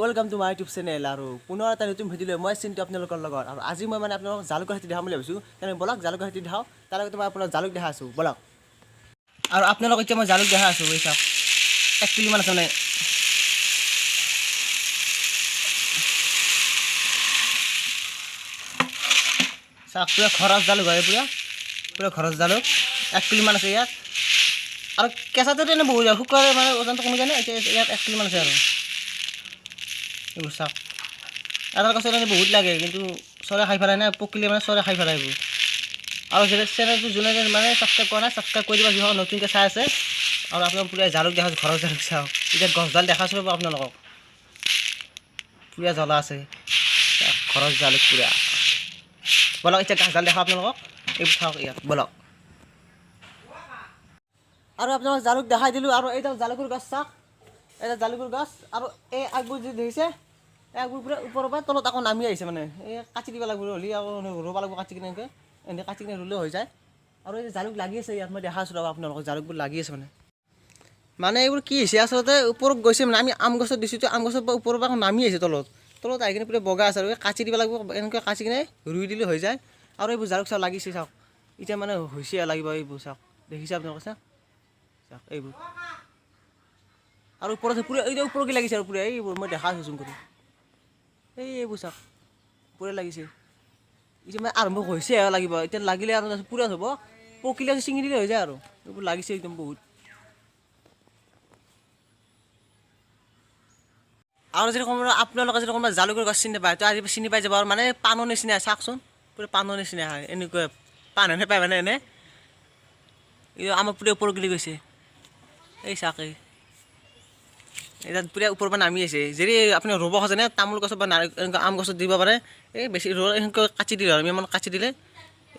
welcome to my YouTube channel আৰু পুনৰ এটা নতুন ভিডিঅ' মই চিন্টু আপোনালোকৰ লগত আৰু আজি মই মানে আপোনালোকক জালুকৰ খেতি দেখাম বুলি ভাবিছোঁ তেনে বলক জালুকৰ খেতি দেখাওঁ তাৰ আগতে মই আপোনাক জালুক দেখা আছোঁ বলক আৰু আপোনালোকক এতিয়া মই জালুক দেখা আছোঁ এই চাওক 1 কিলো মান আছে মানে চাওক পুৰা খৰচ জালুক হয় পুৰা খৰচ জালুক 1 কিলো মান আছে ইয়াত আৰু কেঁচাটো এনে বহুত শুকালে মানে ওজনটো কমি যায় এতিয়া ইয়াত 1 কিলো মান আছে আৰু এইবোৰ চাওক এটাৰ গছত এনে বহুত লাগে কিন্তু চৰাই খাই পেলাই না পকিলে মানে চৰাই খাই পেলাই এইবোৰ আৰু যদি চেনেলটো যোনে মানে ছাবস্ক্ৰাইব কৰা নাই ছাবস্ক্ৰাইব কৰি দিব যিসকল নতুনকৈ চাই আছে আৰু আপোনালোক পুৰা জালুক দেখা ঘৰৰ জালুক চাওক এতিয়া গছডাল দেখাইছোঁ ৰ'ব আপোনালোকক পুৰা জ্বলা আছে ঘৰৰ জালুক পুৰা বলক এতিয়া গছডাল দেখাওঁ আপোনালোকক এইবোৰ চাওক ইয়াত বলক আৰু আপোনালোকক জালুক দেখাই দিলোঁ আৰু এইডাল জালুকৰ গছ চাওক এটা জালুকৰ গছ আৰু এই আগবোৰ যি দেখিছে আগবোৰ পুৰা ওপৰৰ পৰা তলত আকৌ নামি আহিছে মানে এই কাটি দিব লাগিব হ'লে আকৌ ৰুব লাগিব কাটি কিনে এনেকৈ কাটি কিনে ৰুলেও হৈ যায় আৰু এই জালুক লাগি আছে ইয়াত মই দেখা আছোঁ ৰ'ব আপোনালোকক জালুকবোৰ লাগি আছে মানে এইবোৰ কি হৈছে আচলতে ওপৰত গৈছে মানে আমি আম গছত দিছোঁ আম গছৰ পৰা ওপৰৰ পৰা নামি আহিছে তলত আহি কিনে পুৰা বগা আছে আৰু কাটি দিব লাগিব এনেকৈ কাটি কিনে ৰুই দিলে হৈ যায় আৰু এইবোৰ জালুক চাওক লাগিছে চাওক এতিয়া মানে হৈছে লাগিব এইবোৰ চাওক দেখিছে আপোনালোকে চাওক এইবোৰ আৰু ওপৰত পুৰা এই ওপৰকৈ লাগিছে আৰু পুৰা এইবোৰ মই দেখা আছোঁ কৰি এইবোৰ চাওক পুৰা লাগিছে এতিয়া মানে আৰম্ভ হৈছে লাগিব এতিয়া লাগিলে আৰু পুৰা হ'ব পকিলে ছিঙি দিলে হৈ যায় আৰু এইবোৰ লাগিছে একদম বহুত আৰু যদি কোনোবা আপোনালোকে যদি কোনোবা জালুকৰ গছ চিনি পায় তো আজি চিনি পাই যাব আৰু মানে পাণৰ নিচিনা চাওকচোন পুৰা পাণৰ নিচিনা হয় এনেকুৱা পাণ হেনে পায় মানে এনে এই আমাৰ পুৰা ওপৰত গলি গৈছে এই চাকেই এতিয়া পুৰা ওপৰৰ পৰা নামি আছে যদি আপুনি ৰুব খোজেনে তামোল গছত বা এনেকুৱা আম গছত দিব পাৰে এই বেছি এনেকৈ কাটি দিলে আৰু ইমান কাটি দিলে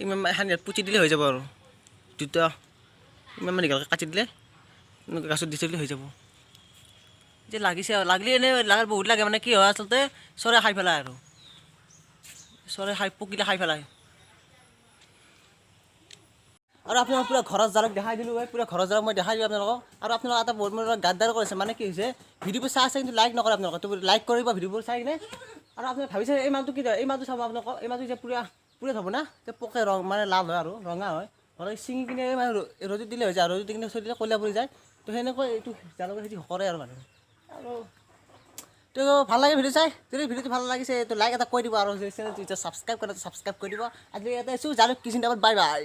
ইমান পুতি দিলে হৈ যাব আৰু দুটা ইমান দীঘলকৈ কাটি দিলে এনেকৈ গছত দি থৈ দিলে হৈ যাব এতিয়া লাগিছে আৰু লাগিলে এনেই লাগাৰ বহুত লাগে মানে কি হয় আচলতে চৰাই খাই পেলাই আৰু চৰাই খাই পকিলে খাই পেলাই আৰু আপোনালোক পুৰা ঘৰৰ জালুক দেখাই দিলোঁ পুৰা ঘৰৰ জালুক মই দেখাই দিলোঁ আপোনালোকক আৰু আপোনালোক এটা বহুত মোৰ গাদ্দাৰ কৰিছে মানে কি হৈছে ভিডিঅ'বোৰ চাই আছে কিন্তু লাইক নকৰে আপোনালোকে তো লাইক কৰিব ভিডিঅ'বোৰ চাই কিনে আৰু আপোনালোকে ভাবিছে এই মালটো কি এই মালটো চাব আপোনালোকক এই মালটো এতিয়া পুৰা থ'ব না এতিয়া পকে ৰং মানে লাল হয় আৰু ৰঙা হয় হ'লে ছিঙি কিনে মানে ৰ'দত দিলে হৈ যায় ৰ'দত দি কিনে থৈ দিলে কলা পৰি যায় তো সেনেকৈ এইটো জালুকৰ খেতি কৰে আৰু মানুহে আৰু তো ভাল লাগে ভিডিঅ' চাই যদি ভিডিঅ'টো ভাল লাগিছে তো লাইক এটা কৰি দিব আৰু চেনেলটো ছাবস্ক্ৰাইব কৰে ছাবস্ক্ৰাইব কৰি দিব আজি ইয়াতে আছোঁ জালুক কিচেন টাইমত বাই বাই